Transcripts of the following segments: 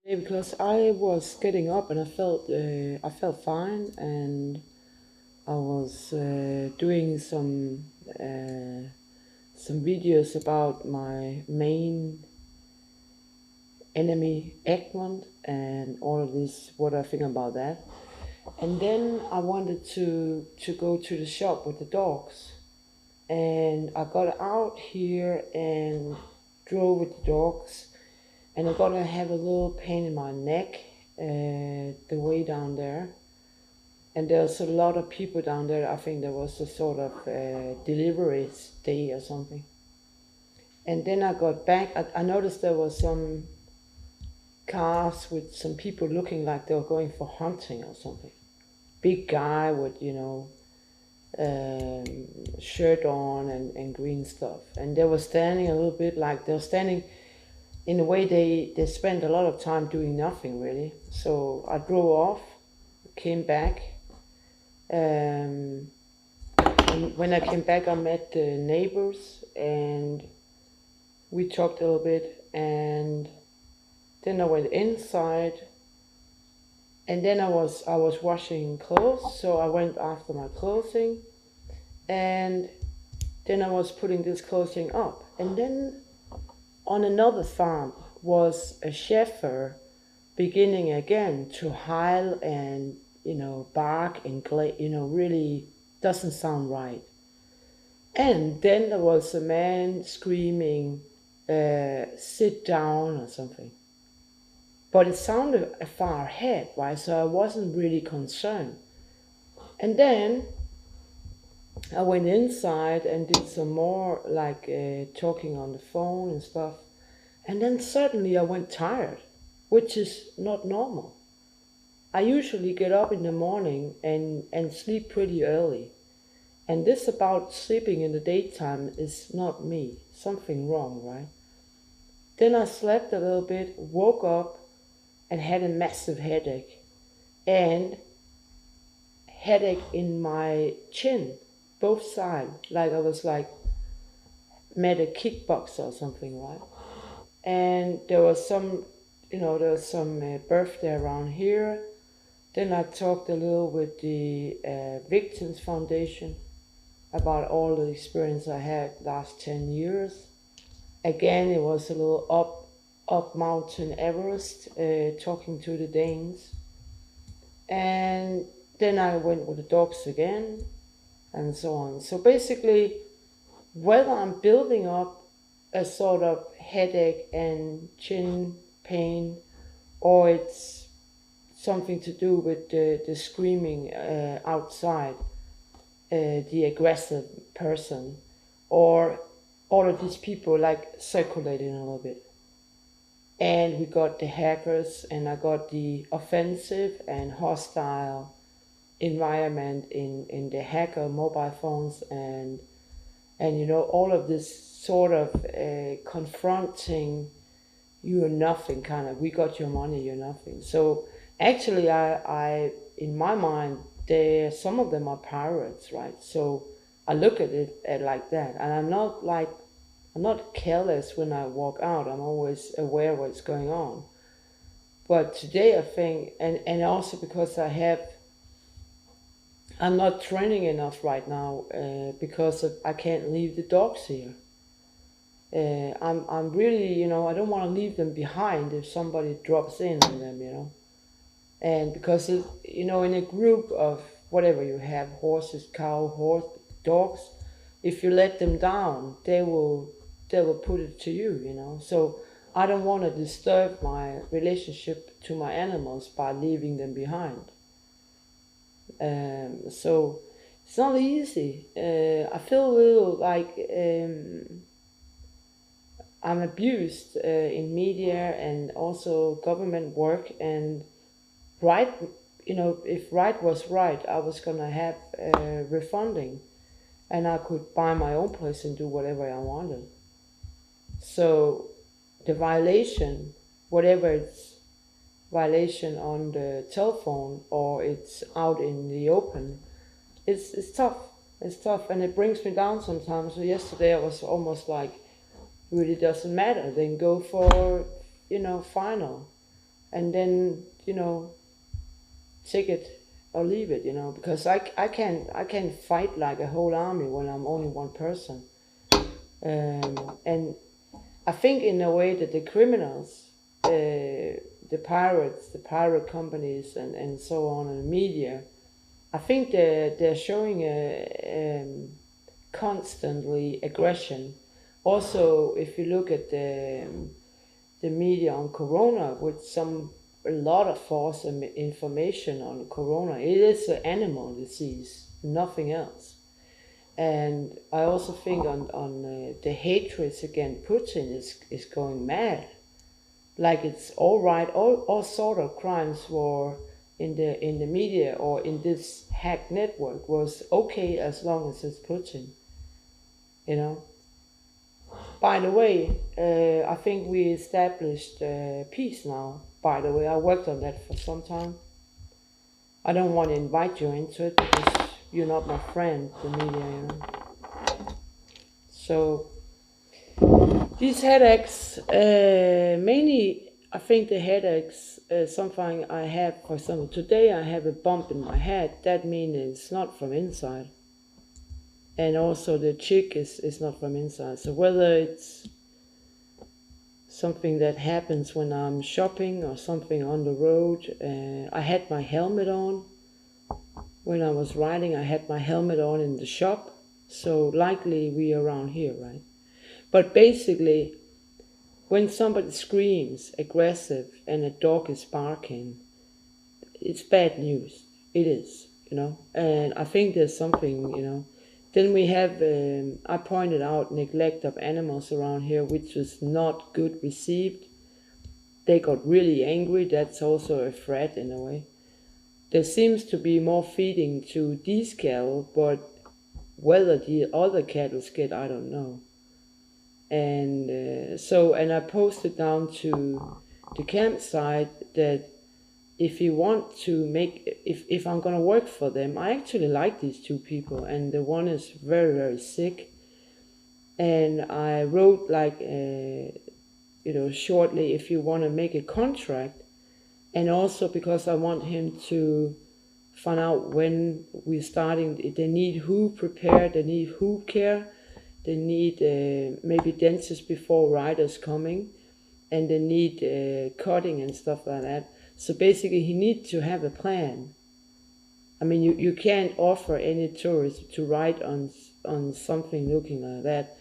Yeah, because I was getting up and I felt fine, and I was doing some videos about my main enemy, Egmont, and all of this, what I think about that. And then I wanted to go to the shop with the dogs, and I got out here and drove with the dogs, and I got to have a little pain in my neck the way down there. And there's a lot of people down there. I think there was a sort of delivery day or something. And then I got back. I noticed there was some cars with some people looking like they were going for hunting or something. Big guy with, shirt on and green stuff. And they were standing a little bit like they were standing in a way they spent a lot of time doing nothing really. So I drove off, came back. Um, and when I came back, I met the neighbors and we talked a little bit. And then I went inside, and then I was washing clothes, so I went after my clothing, and then I was putting this clothing up, and then on another farm was a shepherd beginning again to howl and bark and really doesn't sound right. And then there was a man screaming, "Sit down" or something. But it sounded far ahead, right? So I wasn't really concerned. And then I went inside and did some more like talking on the phone and stuff. And then suddenly I went tired, which is not normal. I usually get up in the morning and sleep pretty early. And this about sleeping in the daytime is not me. Something wrong, right? Then I slept a little bit, woke up, and had a massive headache. And headache in my chin, both sides. Like I was like met a kickboxer or something, right? And there was some birthday around here. Then I talked a little with the Victims Foundation about all the experience I had last 10 years. Again, it was a little up Mountain Everest, talking to the Danes. And then I went with the dogs again, and so on. So basically, whether I'm building up a sort of headache and chin pain, or it's something to do with the screaming outside, the aggressive person, or all of these people like circulating a little bit. And we got the hackers, and I got the offensive and hostile environment in the hacker mobile phones, and all of this sort of confronting, you're nothing, kind of, we got your money, you're nothing. So actually, I in my mind, some of them are pirates, right? So I look at it like that, and I'm not careless when I walk out. I'm always aware of what's going on. But today I think, and also because I'm not training enough right now, because I can't leave the dogs here. I'm really, I don't want to leave them behind if somebody drops in on them, And because in a group of whatever you have, horses, cow, horse, dogs, if you let them down, they will put it to you, So I don't want to disturb my relationship to my animals by leaving them behind. So it's not easy. I feel a little like I'm abused in media and also government work. And right, if right was right, I was gonna have refunding, and I could buy my own place and do whatever I wanted. So the violation, whatever it's violation on the telephone or it's out in the open, it's tough. It's tough, and it brings me down sometimes. So yesterday I was almost like, really doesn't matter. Then go for, final. and then, take it or leave it, because I can't fight like a whole army when I'm only one person. And I think in a way that the criminals, the pirates, the pirate companies, and so on, and the media, I think they're showing a constantly aggression. Also, if you look at the media on Corona, with a lot of false information on Corona, it is an animal disease, nothing else. And I also think on the hatred against Putin is going mad. Like it's all right, all sort of crimes were in the media or in this hack network was okay as long as it's Putin, you know. By the way, I think we established peace now. By the way, I worked on that for some time. I don't want to invite you into it because you're not my friend, the media. So these headaches, mainly, I think the headaches, something I have, for example, today I have a bump in my head. That means it's not from inside. And also the chick is not from inside. So whether it's something that happens when I'm shopping or something on the road, I had my helmet on. When I was riding, I had my helmet on in the shop. So likely we are around here, right? But basically, when somebody screams aggressive and a dog is barking, it's bad news. It is, And I think there's something. Then we have, I pointed out neglect of animals around here, which was not good received. They got really angry. That's also a threat in a way. There seems to be more feeding to these cattle, but whether the other cattle get, I don't know. And and I posted down to the campsite that if you want to if I'm gonna work for them, I actually like these two people, and the one is very, very sick. And I wrote like, shortly, if you want to make a contract, and also because I want him to find out when we're starting. They need who prepare, they need who care, they need maybe dentists before riders coming, and they need cutting and stuff like that. So basically, he needs to have a plan. I mean, you can't offer any tourist to ride on something looking like that.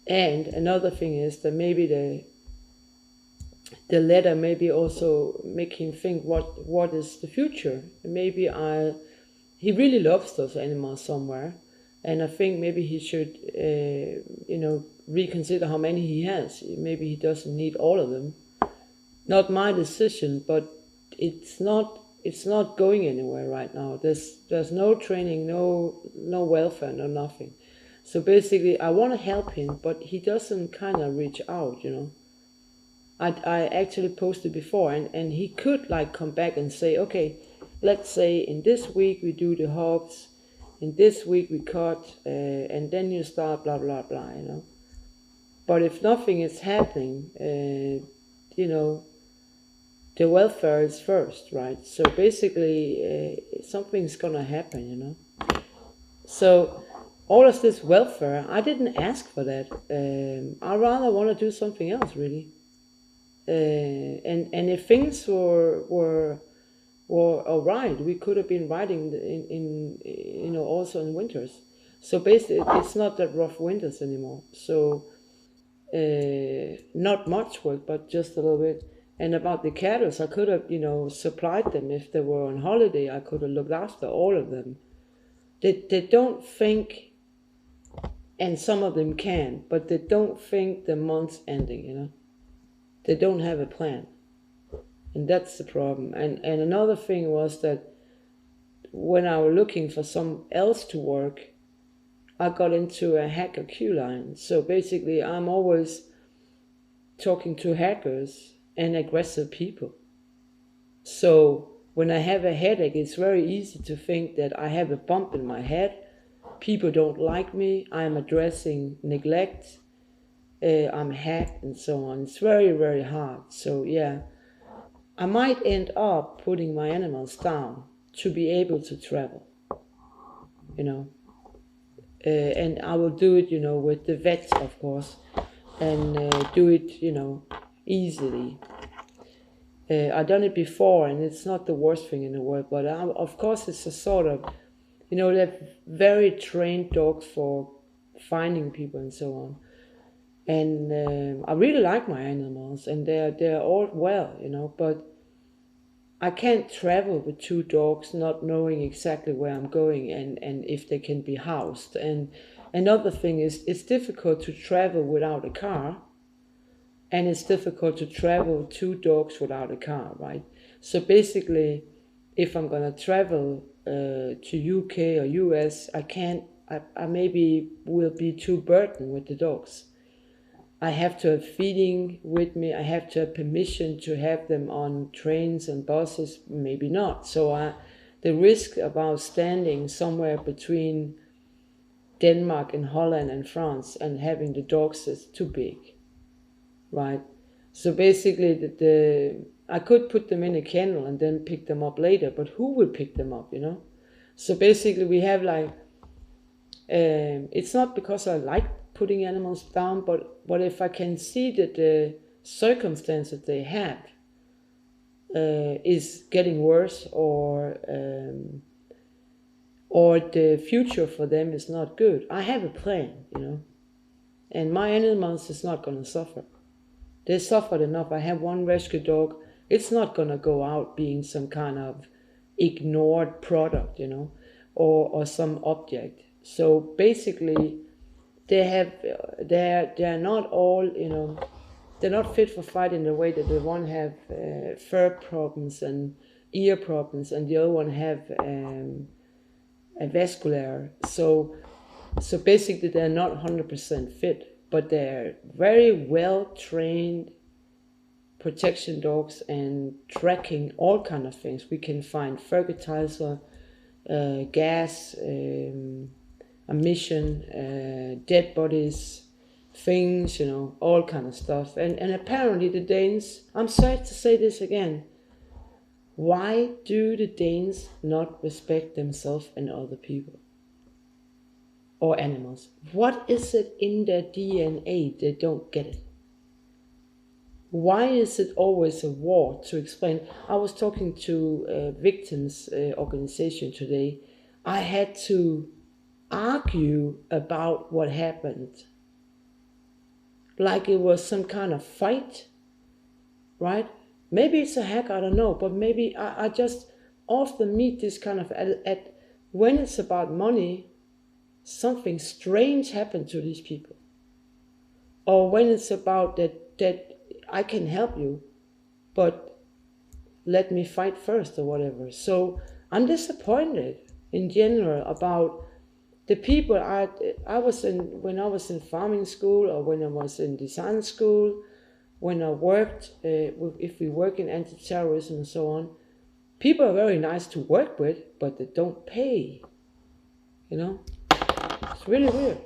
And another thing is that maybe the letter maybe also make him think what is the future. Maybe he really loves those animals somewhere, and I think maybe he should reconsider how many he has. Maybe he doesn't need all of them. Not my decision, but it's not going anywhere right now. There's no training, no welfare, no nothing. So basically, I want to help him, but he doesn't kind of reach out. I actually posted before, and he could like come back and say, okay, let's say in this week we do the hogs, in this week we cut, and then you start blah blah blah. But if nothing is happening, the welfare is first, right? So basically, something's gonna happen. So all of this welfare, I didn't ask for that. I rather want to do something else, really. And if things were all right, we could have been riding in also in winters. So basically, it's not that rough winters anymore. So not much work, but just a little bit. And about the cattle, I could have, supplied them if they were on holiday. I could have looked after all of them. They don't think, and some of them can, but they don't think the month's ending. They don't have a plan. And that's the problem. And another thing was that when I was looking for some else to work, I got into a hacker queue line. So basically, I'm always talking to hackers and aggressive people. So when I have a headache, it's very easy to think that I have a bump in my head. People don't like me. I'm addressing neglect. I'm hacked and so on. It's very, very hard. So yeah. I might end up putting my animals down to be able to travel, you know. And I will do it, with the vet, of course, and do it, easily. I've done it before, and it's not the worst thing in the world. But of course, it's a sort of, they're very trained dogs for finding people and so on. And I really like my animals, and they're all well, But I can't travel with two dogs not knowing exactly where I'm going and if they can be housed. And another thing is it's difficult to travel without a car, and it's difficult to travel with two dogs without a car, right? So basically, if I'm gonna travel to UK or US, I can't. I maybe will be too burdened with the dogs. I have to have feeding with me. I have to have permission to have them on trains and buses. Maybe not. So the risk about standing somewhere between Denmark and Holland and France and having the dogs is too big, right? So basically, I could put them in a kennel and then pick them up later, but who will pick them up, So basically, we have like, it's not because I like putting animals down, but if I can see that the circumstances they have is getting worse, or the future for them is not good, I have a plan, and my animals is not going to suffer. They suffered enough. I have one rescue dog. It's not going to go out being some kind of ignored product, or some object. So basically, they're not all, they're not fit for fight in the way that the one have fur problems and ear problems, and the other one have a vascular. So basically, they're not 100% fit, but they're very well trained protection dogs and tracking all kind of things. We can find fertilizer, gas, emission, dead bodies, things, all kind of stuff. And apparently the Danes, I'm sorry to say this again, why do the Danes not respect themselves and other people or animals? What is it in their DNA they don't get it? Why is it always a war to explain? I was talking to a victims organization today. I had to argue about what happened, like it was some kind of fight, right? Maybe it's a hack, I don't know, but maybe I just often meet this kind of when it's about money, something strange happened to these people, or when it's about that I can help you, but let me fight first or whatever. So I'm disappointed in general about the people I was in when I was in farming school, or when I was in design school, when I worked, if we work in anti-terrorism and so on. People are very nice to work with, but they don't pay. It's really weird.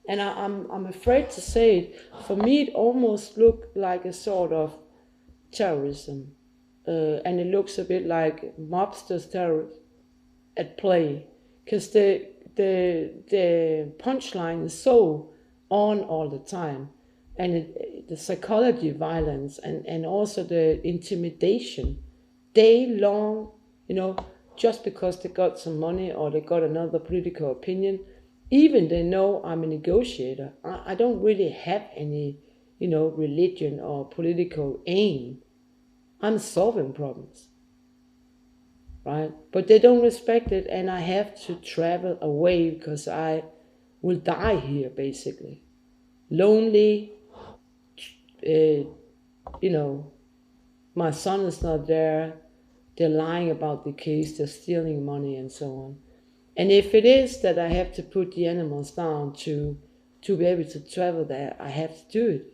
And I'm afraid to say it. For me, it almost looked like a sort of terrorism, and it looks a bit like mobsters terror at play, because the punchline is so on all the time, and the psychology violence and also the intimidation, day long, just because they got some money or they got another political opinion. Even they know I'm a negotiator. I don't really have any, religion or political aim. I'm solving problems, right? But they don't respect it, and I have to travel away because I will die here, basically. Lonely, my son is not there. They're lying about the case. They're stealing money and so on. And if it is that I have to put the animals down to be able to travel there, I have to do it.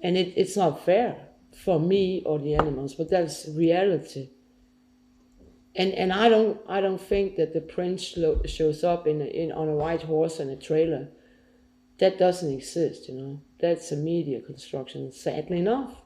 And it's not fair for me or the animals, but that's reality. And I don't think that the prince shows up on a white horse and a trailer. That doesn't exist, That's a media construction, sadly enough.